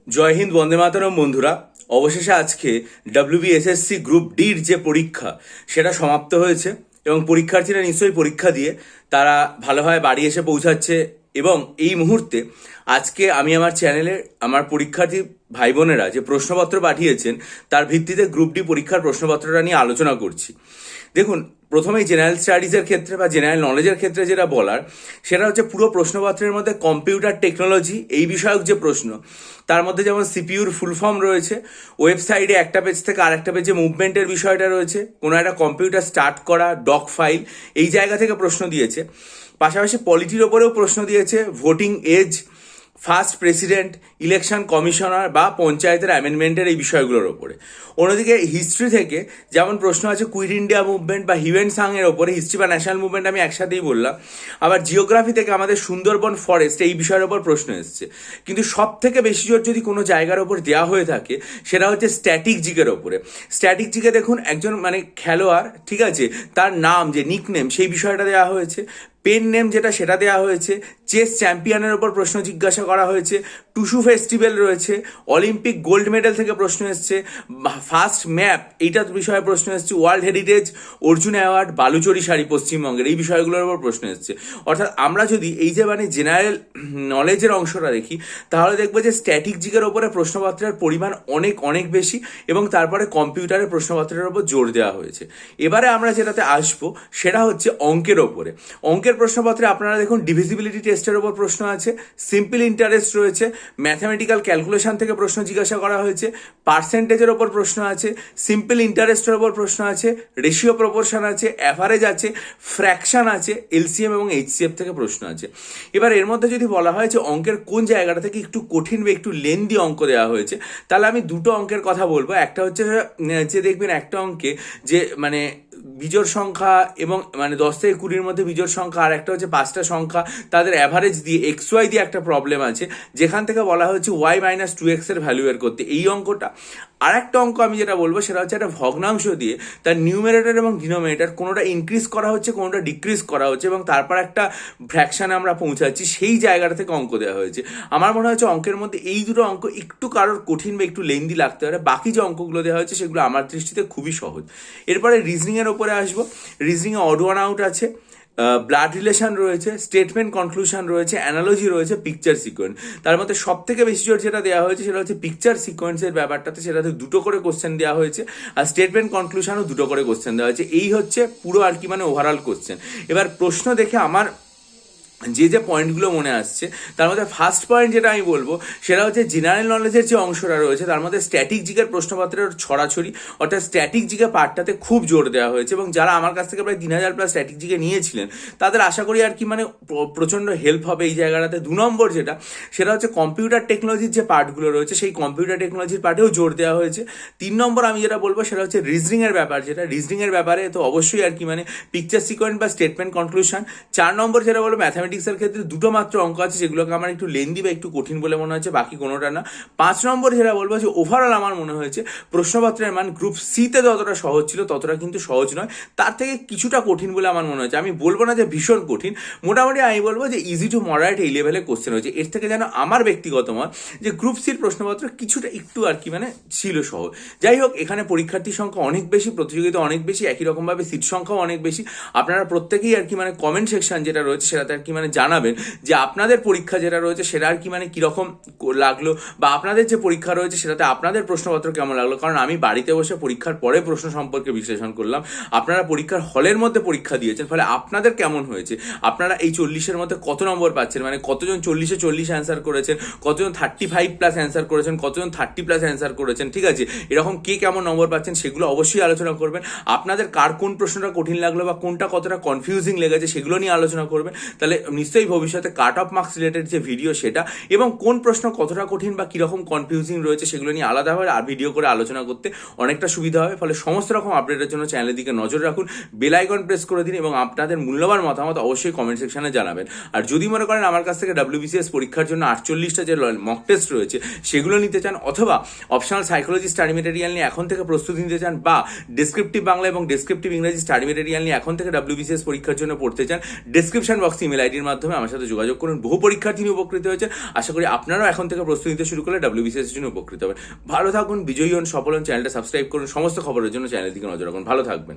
জয় হিন্দ, বন্দে মাতরম বন্ধুরা। অবশেষে আজকে WBSSC গ্রুপ ডির যে পরীক্ষা সেটা সমাপ্ত হয়েছে এবং পরীক্ষার্থীরা নিশ্চয়ই পরীক্ষা দিয়ে তারা ভালোভাবে বাড়ি এসে পৌঁছাচ্ছে। এবং এই মুহূর্তে আজকে আমি আমার চ্যানেলে আমার পরীক্ষার্থী ভাই বোনেরা যে প্রশ্নপত্র পাঠিয়েছেন তার ভিত্তিতে গ্রুপ ডি পরীক্ষার প্রশ্নপত্রটা নিয়ে আলোচনা করছি। দেখুন, প্রথমেই জেনারেল স্টাডিজের ক্ষেত্রে বা জেনারেল নলেজের ক্ষেত্রে যেটা বলার সেটা হচ্ছে পুরো প্রশ্নপত্রের মধ্যে কম্পিউটার টেকনোলজি এই বিষয়ক যে প্রশ্ন, তার মধ্যে যেমন সিপিইউর ফুল ফর্ম রয়েছে, ওয়েবসাইটে একটা পেজ থেকে আরেকটা পেজে মুভমেন্টের বিষয়টা রয়েছে, কোনো একটা কম্পিউটার স্টার্ট করা, ডক ফাইল, এই জায়গা থেকে প্রশ্ন দিয়েছে। পাশাপাশি পলিটির ওপরেও প্রশ্ন দিয়েছে, voting age, first president, election commissioner বা পঞ্চায়েতের অ্যামেন্ডমেন্টের এই বিষয়গুলোর ওপরে। অন্যদিকে হিস্ট্রি থেকে যেমন প্রশ্ন আছে কুইট ইন্ডিয়া মুভমেন্ট বা হিউয়েন সাংয়ের ওপরে, হিস্ট্রি বা ন্যাশনাল মুভমেন্ট আমি একসাথেই বললাম। আবার জিওগ্রাফি থেকে আমাদের সুন্দরবন ফরেস্ট এই বিষয়ের ওপর প্রশ্ন এসছে। কিন্তু সব থেকে বেশি জোর যদি কোনো জায়গার ওপর দেওয়া হয়ে থাকে সেটা হচ্ছে স্ট্যাটিক জিকের ওপরে। স্ট্যাটিক জিকে দেখুন, একজন খেলোয়াড়, ঠিক আছে, তার নাম যে নিকনেম সেই বিষয়টা দেওয়া হয়েছে, পেন নেম যেটা সেটা দেওয়া হয়েছে, চেস চ্যাম্পিয়নের ওপর প্রশ্ন জিজ্ঞাসা করা হয়েছে, টুসু ফেস্টিভ্যাল রয়েছে, অলিম্পিক গোল্ড মেডেল থেকে প্রশ্ন এসছে, ফার্স্ট ম্যাপ এইটার বিষয়ে প্রশ্ন এসছে, world heritage, Arjun award, Baluchari sari পশ্চিমবঙ্গের, এই বিষয়গুলোর উপর প্রশ্ন এসছে। অর্থাৎ আমরা যদি এই যে জেনারেল নলেজের অংশটা দেখি তাহলে দেখবো যে স্ট্যাটিক জিকের ওপরে প্রশ্নপত্রের পরিমাণ অনেক অনেক বেশি এবং তারপরে কম্পিউটারের প্রশ্নপত্রের ওপর জোর দেওয়া হয়েছে। এবারে আমরা যেটাতে আসবো সেটা হচ্ছে অঙ্কের ওপরে। অঙ্কের প্রশ্নপত্রে আপনারা দেখুন, ডিভিজিবিলিটি টেস্টের ওপর প্রশ্ন আছে, সিম্পল ইন্টারেস্ট রয়েছে, ম্যাথামেটিক্যাল ক্যালকুলেশন থেকে প্রশ্ন জিজ্ঞাসা করা হয়েছে, পার্সেন্টেজের ওপর প্রশ্ন আছে, সিম্পল ইন্টারেস্টের ওপর প্রশ্ন আছে, রেশিও প্রপোর্শন আছে, অ্যাভারেজ আছে, ফ্র্যাকশন আছে, এলসিএম এবং এইচসিএফ থেকে প্রশ্ন আছে। এবার এর মধ্যে যদি বলা হয় যে অঙ্কের কোন জায়গাটা থেকে একটু কঠিন বা একটু লেন্দি অঙ্ক দেওয়া হয়েছে, তাহলে আমি দুটো অঙ্কের কথা বলবো। একটা হচ্ছে যে দেখবেন একটা অঙ্কে যে বিজোড় সংখ্যা এবং 10 থেকে 20-র মধ্যে বিজোড় সংখ্যা, আর একটা হচ্ছে 5টা সংখ্যা তাদের অ্যাভারেজ দিয়ে XY দিয়ে একটা প্রবলেম আছে, যেখান থেকে বলা হচ্ছে y-2x এর ভ্যালু বের করতে, এই অঙ্কটা। আর একটা অঙ্ক আমি যেটা বলবো সেটা হচ্ছে একটা ভগ্নাংশ দিয়ে তার নিউমেরেটর এবং ডিনোমিনেটর কোনোটা ইনক্রিজ করা হচ্ছে, কোনোটা ডিক্রিজ করা হচ্ছে এবং তারপর একটা ফ্র্যাকশনে আমরা পৌঁছাচ্ছি, সেই জায়গাটা থেকে অঙ্ক দেওয়া হয়েছে। আমার মনে হচ্ছে অঙ্কের মধ্যে এই দুটো অঙ্ক একটু কারোর কঠিন বা একটু লেন্দি লাগতে পারে, বাকি যে অঙ্কগুলো দেওয়া হয়েছে সেগুলো আমার দৃষ্টিতে খুবই সহজ। এরপরে রিজনিংয়ের ওপরে আসবো। রিজনিংয়ে অড ওয়ান আউট আছে, ব্লাড রিলেশন রয়েছে, স্টেটমেন্ট কনক্লুশন রয়েছে, অ্যানালজি রয়েছে, পিকচার সিকোয়েন্স। তার মধ্যে সব থেকে বেশি জোর যেটা দেওয়া হয়েছে সেটা হচ্ছে পিকচার সিকোয়েন্সের ব্যাপারটাতে, সেটাতে 2টো করে কোশ্চেন দেওয়া হয়েছে, আর স্টেটমেন্ট কনক্লুশনও 2টো করে কোশ্চেন দেওয়া হয়েছে। এই হচ্ছে পুরো ওভারঅল কোশ্চেন। এবার প্রশ্ন দেখে আমার যে পয়েন্টগুলো মনে আসছে তার মধ্যে ফার্স্ট পয়েন্ট যেটা আমি বলবো সেটা হচ্ছে জেনারেল নলেজের যে অংশটা রয়েছে তার মধ্যে স্ট্যাটিক জিকের প্রশ্নপত্রের ছড়াছড়ি, অর্থাৎ স্ট্যাটিক জিকে পার্টটাতে খুব জোর দেওয়া হয়েছে এবং যারা আমার কাছ থেকে প্রায় 3000+ স্ট্যাটিক জিকে নিয়েছিলেন তাদের আশা করি প্রচণ্ড হেল্প হবে এই জায়গাটাতে। 2 নম্বর যেটা সেটা হচ্ছে কম্পিউটার টেকনোলজির যে পার্টগুলো রয়েছে সেই কম্পিউটার টেকনোলজির পার্টেও জোর দেওয়া হয়েছে। 3 নম্বর আমি যেটা বলবো সেটা হচ্ছে রিজনিংয়ের ব্যাপার, যেটা রিজনিংয়ের ব্যাপারে তো অবশ্যই পিকচার সিকোয়েন্স বা স্টেটমেন্ট কনক্লুশন। 4 নম্বর যেটা বলবো ম্যাথামেটিক্সের ক্ষেত্রে 2টো মাত্র অঙ্ক আছে যেগুলোকে আমার একটু লেন্দি বা একটু কঠিন বলে মনে হচ্ছে, বাকি কোনোটা না। 5 নম্বর যেটা বলবো যে ওভারঅল আমার মনে হয়েছে প্রশ্নপত্রের মান গ্রুপ সিতে যতটা সহজ ছিল ততটা কিন্তু সহজ নয়, তার থেকে কিছুটা কঠিন বলে আমার মনে হচ্ছে। আমি বলবো না যে ভীষণ কঠিন, মোটামুটি আমি বলবো যে ইজি টু মডারেট এই লেভেলে কোশ্চেন হয়েছে। এর থেকে যেন আমার ব্যক্তিগত মত যে গ্রুপ সির প্রশ্নপত্র কিছুটা একটু ছিল সহজ। যাই হোক, এখানে পরীক্ষার্থীর সংখ্যা অনেক বেশি, প্রতিযোগিতা অনেক বেশি, একই রকমভাবে সিট সংখ্যাও অনেক বেশি। আপনারা প্রত্যেকেই কমেন্ট সেকশন যেটা রয়েছে সেটাতে জানাবেন যে আপনাদের পরীক্ষা যেটা রয়েছে সেটা কিরকম লাগলো, বা আপনাদের যে পরীক্ষা রয়েছে সেটাতে আপনাদের প্রশ্নপত্র কেমন লাগলো। কারণ আমি বাড়িতে বসে পরীক্ষার পরে প্রশ্ন সম্পর্কে বিশ্লেষণ করলাম, আপনারা পরীক্ষার হলের মধ্যে পরীক্ষা দিয়েছেন, ফলে আপনাদের কেমন হয়েছে, আপনারা এই 40-এর মধ্যে কত নম্বর পাচ্ছেন, কতজন 40-এ 40 অ্যান্সার করেছেন, কতজন 35+ অ্যান্সার করেছেন, কতজন 30+ অ্যান্সার করেছেন, ঠিক আছে, এরকম কে কেমন নম্বর পাচ্ছেন সেগুলো অবশ্যই আলোচনা করবেন। আপনাদের কার কোন প্রশ্নটা কঠিন লাগলো বা কোনটা কতটা কনফিউজিং লেগেছে সেগুলো নিয়ে আলোচনা করবেন। তাহলে নিশ্চয়ই ভবিষ্যতে কাট অফ মার্কস রিলেটেড যে ভিডিও সেটা এবং কোন প্রশ্ন কতটা কঠিন বা কিরকম কনফিউজিং রয়েছে সেগুলো নিয়ে আলাদাভাবে ভিডিও করে আলোচনা করতে অনেকটা সুবিধা হবে। ফলে সমস্ত রকম আপডেটের জন্য চ্যানেলের দিকে নজর রাখুন, বেল আইকন প্রেস করে দিন এবং আপনাদের মূল্যবান মতামত অবশ্যই কমেন্ট সেকশনে জানাবেন। আর যদি মনে করেন আমার কাছ থেকে WBCS পরীক্ষার জন্য 48টা যে মক টেস্ট রয়েছে সেগুলো নিতে চান, অথবা অপশনাল সাইকোলজি স্টাডি মেটেরিয়াল নিয়ে এখন থেকে প্রস্তুতি নিতে চান, বা ডেসক্রিপটিভ বাংলা এবং ডেসক্রিপটিভ ইংরেজি স্টাডি মেটেরিয়াল নিয়ে এখন থেকে WBCS পরীক্ষার জন্য পড়তে চান, ডেসক্রিপশন বক্সে ইমেল আইডি আইডির মাধ্যমে আমার সাথে যোগাযোগ করুন। বহু পরীক্ষার্থী নিয়ে উপকৃত হয়েছে, আশা করি আপনারাও এখন থেকে প্রস্তুতি নিতে শুরু করলে WBCS এর জন্য উপকৃত হবে। ভালো থাকুন, বিজয়ী হন, সফল হন, চ্যানেলটা সাবস্ক্রাইব করুন, সমস্ত খবরের জন্য চ্যানেলের দিকে নজর রাখুন। ভালো থাকবেন।